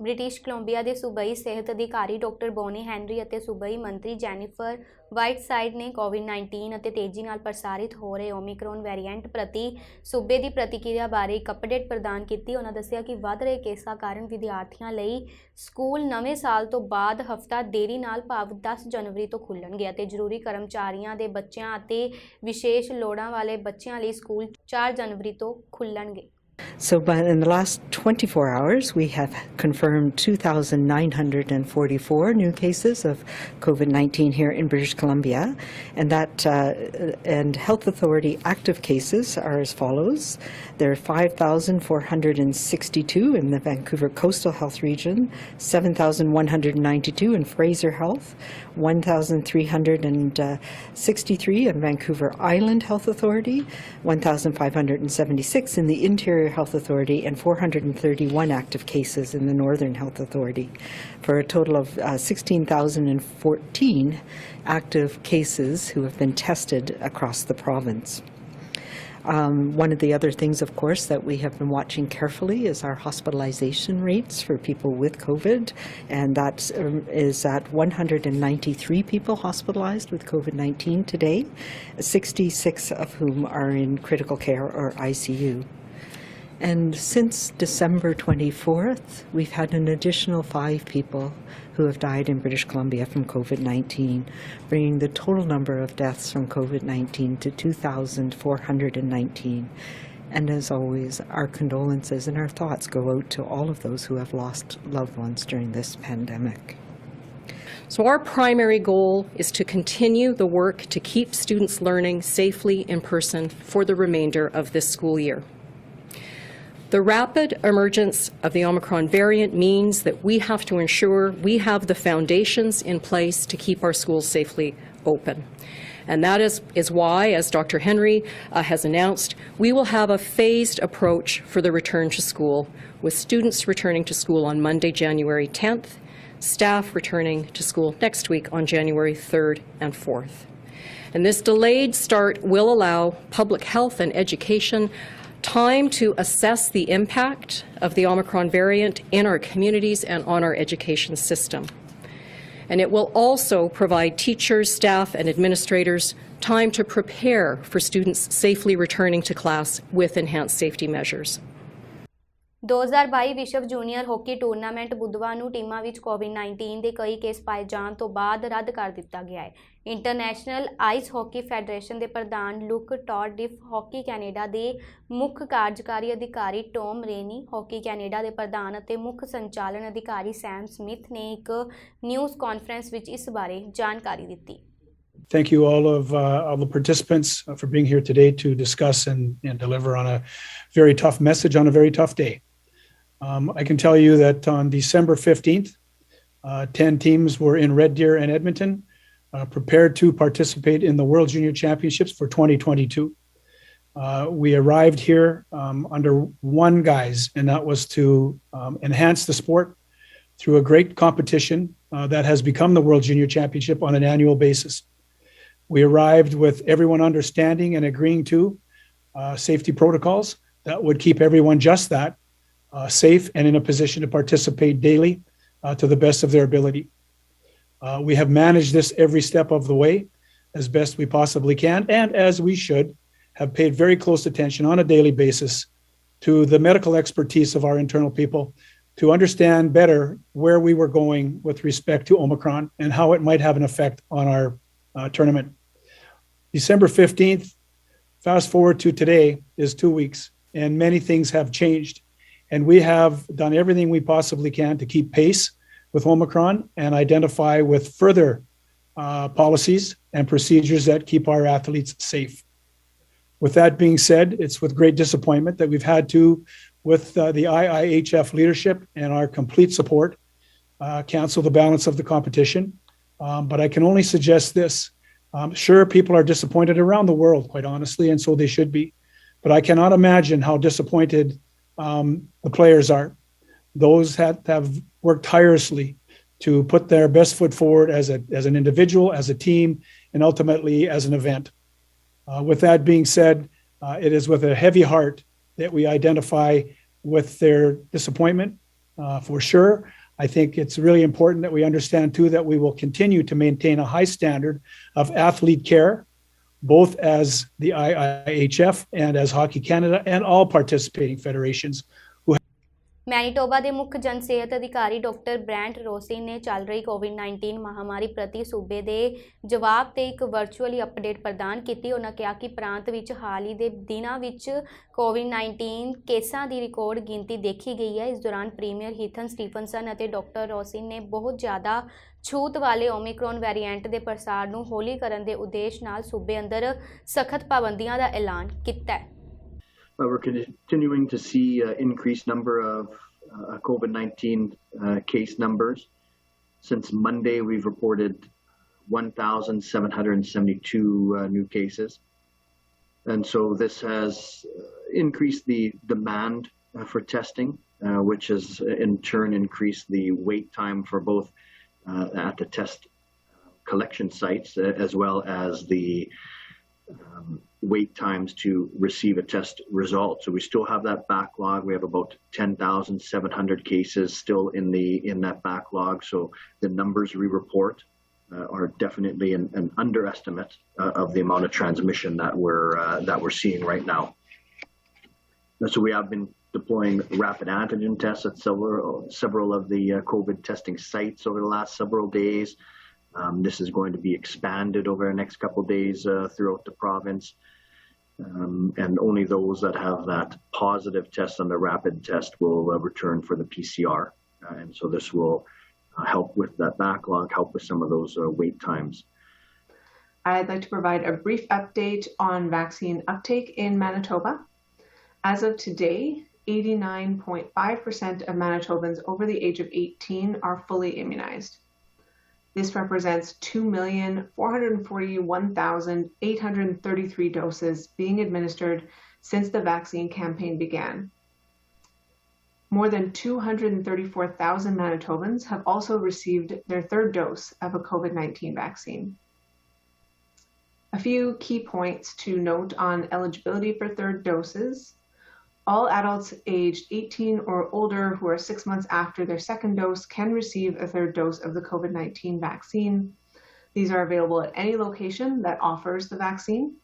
British Columbia ਦੇ ਸੂਬਾਈ ਸਿਹਤ ਅਧਿਕਾਰੀ ਡਾਕਟਰ ਬੋਨੀ ਹੈਨਰੀ ਅਤੇ ਸੂਬਾਈ ਮੰਤਰੀ ਜੈਨੀਫਰ ਵਾਈਟਸਾਈਡ ਨੇ ਕੋਵਿਡ-19 ਅਤੇ ਤੇਜ਼ੀ ਨਾਲ ਪ੍ਰਸਾਰਿਤ ਹੋ ਰਹੇ ਓਮਿਕਰੋਨ ਵੇਰੀਐਂਟ ਪ੍ਰਤੀ ਸੂਬੇ ਦੀ ਪ੍ਰਤੀਕਿਰਿਆ ਬਾਰੇ ਇੱਕ ਅਪਡੇਟ ਪ੍ਰਦਾਨ ਕੀਤੀ। ਉਹਨਾਂ ਦੱਸਿਆ ਕਿ ਵੱਧ ਰਹੇ ਕੇਸਾਂ ਕਾਰਨ ਵਿਦਿਆਰਥੀਆਂ ਲਈ ਸਕੂਲ ਨਵੇਂ ਸਾਲ ਤੋਂ ਬਾਅਦ ਹਫ਼ਤਾ ਦੇਰੀ ਨਾਲ ਭਾਵ 10 ਜਨਵਰੀ ਤੋਂ ਖੁੱਲ੍ਹਣਗੇ ਅਤੇ ਜ਼ਰੂਰੀ ਕਰਮਚਾਰੀਆਂ ਦੇ ਬੱਚਿਆਂ ਅਤੇ ਵਿਸ਼ੇਸ਼ ਲੋੜਾਂ ਵਾਲੇ ਬੱਚਿਆਂ ਲਈ ਸਕੂਲ 4 ਜਨਵਰੀ ਤੋਂ ਖੁੱਲ੍ਹਣਗੇ। So in the last 24 hours, we have confirmed 2,944 new cases of COVID-19 here in British Columbia, and Health Authority active cases are as follows. There are 5,462 in the Vancouver Coastal Health Region, 7,192 in Fraser Health, 1,363 in Vancouver Island Health Authority, 1,576 in the Interior Health Authority, and 431 active cases in the Northern Health Authority, for a total of 16,014 active cases who have been tested across the province. One of the other things, of course, that we have been watching carefully is our hospitalization rates for people with COVID, and that is at 193 people hospitalized with COVID-19 today, 66 of whom are in critical care or ICU. And since December 24th, we've had an additional 5 people who have died in British Columbia from COVID-19, bringing the total number of deaths from COVID-19 to 2,419. And as always, our condolences and our thoughts go out to all of those who have lost loved ones during this pandemic. So our primary goal is to continue the work to keep students learning safely in person for the remainder of this school year. The rapid emergence of the Omicron variant means that we have to ensure we have the foundations in place to keep our schools safely open. And that is why, as Dr. Henry has announced, we will have a phased approach for the return to school, with students returning to school on Monday, January 10th, staff returning to school next week on January 3rd and 4th. And this delayed start will allow public health and education time to assess the impact of the Omicron variant in our communities and on our education system. And it will also provide teachers, staff, and administrators time to prepare for students safely returning to class with enhanced safety measures. 2022 ਵਿਸ਼ਵ junior hockey tournament ਬੁੱਧਵਾਰ ਨੂੰ ਟੀਮਾਂ ਵਿੱਚ ਕੋਵਿਡ-19 ਦੇ ਕਈ case ਪਾਏ ਜਾਣ ਤੋਂ ਬਾਅਦ ਰੱਦ ਕਰ ਦਿੱਤਾ ਗਿਆ ਹੈ। ਇੰਟਰਨੈਸ਼ਨਲ ਆਈਸ ਹਾਕੀ ਫੈਡਰੇਸ਼ਨ ਦੇ ਪ੍ਰਧਾਨ ਲੁਕ ਟਾਰਡਿਫ, ਹਾਕੀ ਕੈਨੇਡਾ ਦੇ ਮੁੱਖ ਕਾਰਜਕਾਰੀ ਅਧਿਕਾਰੀ ਟੌਮ ਰੇਨੀ, ਹਾਕੀ ਕੈਨੇਡਾ ਦੇ ਪ੍ਰਧਾਨ ਅਤੇ ਮੁੱਖ ਸੰਚਾਲਨ ਅਧਿਕਾਰੀ ਸੈਮ ਸਮਿਥ ਨੇ ਇੱਕ ਨਿਊਜ਼ ਕਾਨਫਰੰਸ ਵਿੱਚ ਇਸ ਬਾਰੇ ਜਾਣਕਾਰੀ ਦਿੱਤੀ। Thank you all of the participants for being here today to discuss and deliver on a very tough message on a very tough day. I can tell you that on December 15th, 10 teams were in Red Deer and Edmonton, prepared to participate in the World Junior Championships for 2022. We arrived here under one guise, and that was to enhance the sport through a great competition that has become the World Junior Championship on an annual basis. We arrived with everyone understanding and agreeing to safety protocols that would keep everyone just that, safe and in a position to participate daily to the best of their ability. We have managed this every step of the way as best we possibly can, and as we should, have paid very close attention on a daily basis to the medical expertise of our internal people to understand better where we were going with respect to Omicron and how it might have an effect on our tournament. December 15th, fast forward to today, is 2 weeks, and many things have changed. And we have done everything we possibly can to keep pace with Omicron and identify with further policies and procedures that keep our athletes safe. With that being said, it's with great disappointment that we've had to, with the IIHF leadership and our complete support, cancel the balance of the competition. But I can only suggest this. Sure, people are disappointed around the world, quite honestly, and so they should be. But I cannot imagine how disappointed the players are. Those have worked tirelessly to put their best foot forward as an individual, as a team, and ultimately as an event. With that being said, it is with a heavy heart that we identify with their disappointment for sure. I think it's really important that we understand too that we will continue to maintain a high standard of athlete care, both as the IIHF and as Hockey Canada and all participating federations. Manitoba ਦੇ ਮੁੱਖ ਜਨ ਸਿਹਤ ਅਧਿਕਾਰੀ doctor ਬ੍ਰੈਂਟ ਰੋਸਿਨ ਨੇ ਚੱਲ ਰਹੀ ਕੋਵਿਡ-19 ਮਹਾਮਾਰੀ ਪ੍ਰਤੀ ਸੂਬੇ ਦੇ ਜਵਾਬ ਤੇ ਇੱਕ ਵਰਚੁਅਲੀ ਅਪਡੇਟ ਪ੍ਰਦਾਨ ਕੀਤੀ। ਉਹਨਾਂ ਕਿਹਾ ਕਿ ਪ੍ਰਾਂਤ ਵਿੱਚ ਹਾਲ ਹੀ ਦੇ ਦਿਨਾਂ ਵਿੱਚ ਕੋਵਿਡ-19 ਕੇਸਾਂ ਦੀ ਰਿਕਾਰਡ ਗਿਣਤੀ ਦੇਖੀ ਗਈ ਹੈ। ਇਸ ਦੌਰਾਨ ਪ੍ਰੀਮੀਅਰ ਹੀਥਨ ਸਟੀਫਨਸਨ ਅਤੇ ਡਾਕਟਰ ਰੋਸਿਨ ਨੇ ਬਹੁਤ ਜ਼ਿਆਦਾ ਛੂਤ ਵਾਲੇ ਓਮਿਕਰੋਨ ਵੇਰੀਐਂਟ ਦੇ ਪ੍ਰਸਾਰ ਨੂੰ ਹੌਲੀ ਕਰਨ ਦੇ ਉਦੇਸ਼ ਨਾਲ ਸੂਬੇ ਅੰਦਰ ਸਖਤ ਪਾਬੰਦੀਆਂ ਦਾ ਐਲਾਨ ਕੀਤਾ ਹੈ। We're continuing to see increased number of COVID-19 case numbers. Since Monday, we've reported 1,772 new cases. And so this has increased the demand for testing, which has in turn increased the wait time for both at the test collection sites as well as the wait times to receive a test result. So we still have that backlog. We have about 10,700 cases still in that backlog. So the numbers we report are definitely an underestimate of the amount of transmission that we're seeing right now. So we have been deploying rapid antigen tests at several of the COVID testing sites over the last several days. This is going to be expanded over the next couple of days throughout the province. And only those that have that positive test on the rapid test will return for the PCR. And so this will help with that backlog, help with some of those wait times. I'd like to provide a brief update on vaccine uptake in Manitoba. As of today, 89.5% of Manitobans over the age of 18 are fully immunized. This represents 2,441,833 doses being administered since the vaccine campaign began. More than 234,000 Manitobans have also received their third dose of a COVID-19 vaccine. A few key points to note on eligibility for third doses. All adults aged 18 or older who are 6 months after their second dose can receive a third dose of the COVID-19 vaccine. These are available at any location that offers the vaccine.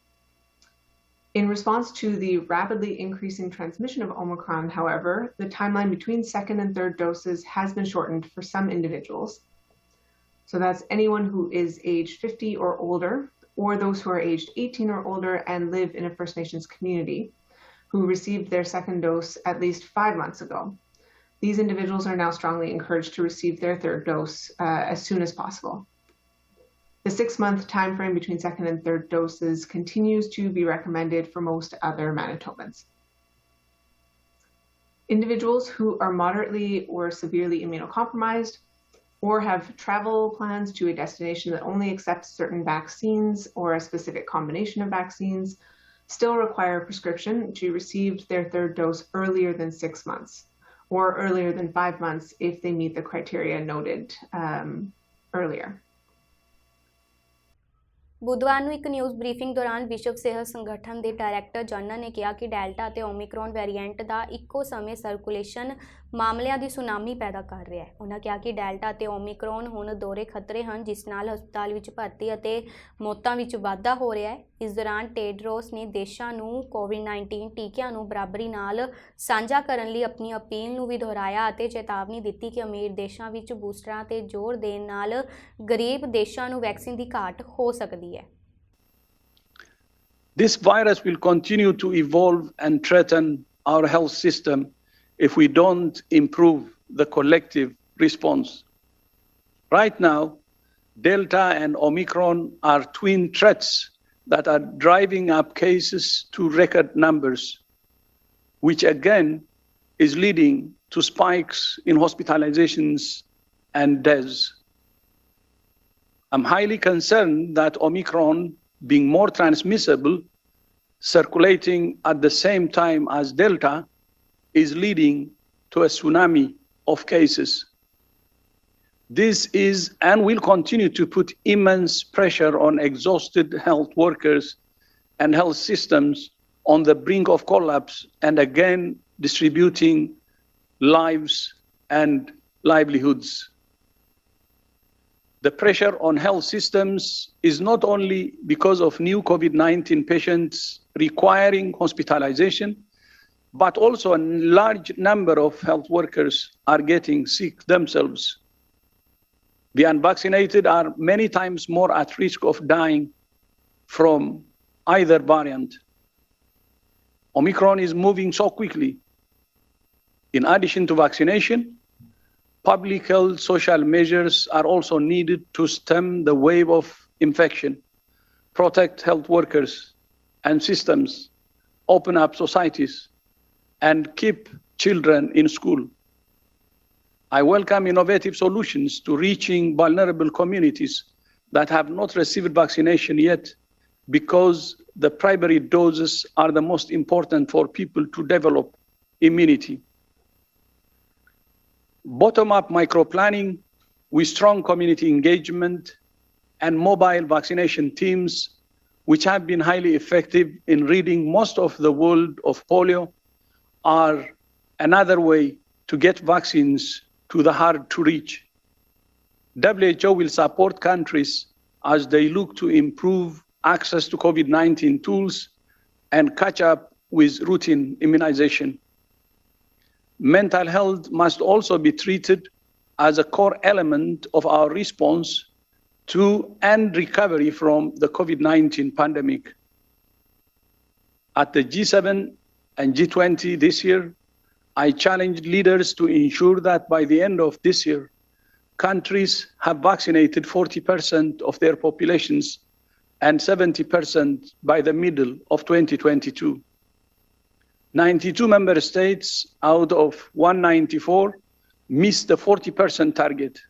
In response to the rapidly increasing transmission of Omicron, however, the timeline between second and third doses has been shortened for some individuals. So that's anyone who is aged 50 or older, or those who are aged 18 or older and live in a First Nations community, who received their second dose at least 5 months ago. These individuals are now strongly encouraged to receive their third dose as soon as possible. The 6-month time frame between second and third doses continues to be recommended for most other Manitobans. Individuals who are moderately or severely immunocompromised or have travel plans to a destination that only accepts certain vaccines or a specific combination of vaccines still require a prescription to receive their third dose earlier than 6 months or earlier than 5 months if they meet the criteria noted earlier. ਬੁੱਧਵਾਰ ਨੂੰ ਇੱਕ news briefing ਦੌਰਾਨ ਵਿਸ਼ਵ ਸਿਹਤ ਸੰਗਠਨ ਦੇ director general ਨੇ ਕਿਹਾ ਕਿ ਡੈਲਟਾ ਅਤੇ ਓਮਿਕਰੋਨ ਵੇਰੀਐਂਟ ਦਾ ਇੱਕੋ ਸਮੇਂ ਸਰਕੂਲੇਸ਼ਨ ਮਾਮਲਿਆਂ ਦੀ ਸੁਨਾਮੀ ਪੈਦਾ ਕਰ ਰਿਹਾ ਹੈ। ਉਹਨਾਂ ਕਿਹਾ ਕਿ ਡੈਲਟਾ ਅਤੇ ਓਮਿਕਰੋਨ ਹੁਣ ਦੋਹਰੇ ਖਤਰੇ ਹਨ, ਜਿਸ ਨਾਲ ਹਸਪਤਾਲ ਵਿੱਚ ਭਰਤੀ ਅਤੇ ਮੌਤਾਂ ਵਿੱਚ ਵਾਧਾ ਹੋ ਰਿਹਾ ਹੈ। ਇਸ ਦੌਰਾਨ ਟੇਡਰੋਸ ਨੇ ਦੇਸ਼ਾਂ ਨੂੰ ਕੋਵਿਡ-19 ਟੀਕਿਆਂ ਨੂੰ ਬਰਾਬਰੀ ਨਾਲ ਸਾਂਝਾ ਕਰਨ ਲਈ ਆਪਣੀ ਅਪੀਲ ਨੂੰ ਵੀ ਦੁਹਰਾਇਆ ਅਤੇ ਚੇਤਾਵਨੀ ਦਿੱਤੀ ਕਿ ਅਮੀਰ ਦੇਸ਼ਾਂ ਵਿੱਚ ਬੂਸਟਰਾਂ 'ਤੇ ਜ਼ੋਰ ਦੇਣ ਨਾਲ ਗਰੀਬ ਦੇਸ਼ਾਂ ਨੂੰ ਵੈਕਸੀਨ ਦੀ ਘਾਟ ਹੋ ਸਕਦੀ ਹੈ। This virus will continue to evolve and threaten our health system if we don't improve the collective response. Right now, Delta and Omicron are twin threats that are driving up cases to record numbers, which again is leading to spikes in hospitalizations and deaths. I'm highly concerned that Omicron, being more transmissible, circulating at the same time as Delta, is leading to a tsunami of cases. This is and will continue to put immense pressure on exhausted health workers and health systems on the brink of collapse, and again distributing lives and livelihoods. The pressure on health systems is not only because of new COVID-19 patients requiring hospitalization, but also a large number of health workers are getting sick themselves. The unvaccinated are many times more at risk of dying from either variant. Omicron is moving so quickly. In addition to vaccination, public health social measures are also needed to stem the wave of infection, protect health workers and systems, open up societies, and keep children in school. I welcome innovative solutions to reaching vulnerable communities that have not received vaccination yet, because the primary doses are the most important for people to develop immunity. Bottom-up micro-planning with strong community engagement and mobile vaccination teams, which have been highly effective in ridding most of the world of polio, are another way to get vaccines to the hard to reach. WHO will support countries as they look to improve access to COVID-19 tools and catch up with routine immunization. Mental health must also be treated as a core element of our response to and recovery from the COVID-19 pandemic. At the G7 and G20 this year, I challenged leaders to ensure that by the end of this year, countries have vaccinated 40% of their populations and 70% by the middle of 2022. 92 member states out of 194 missed the 40% target.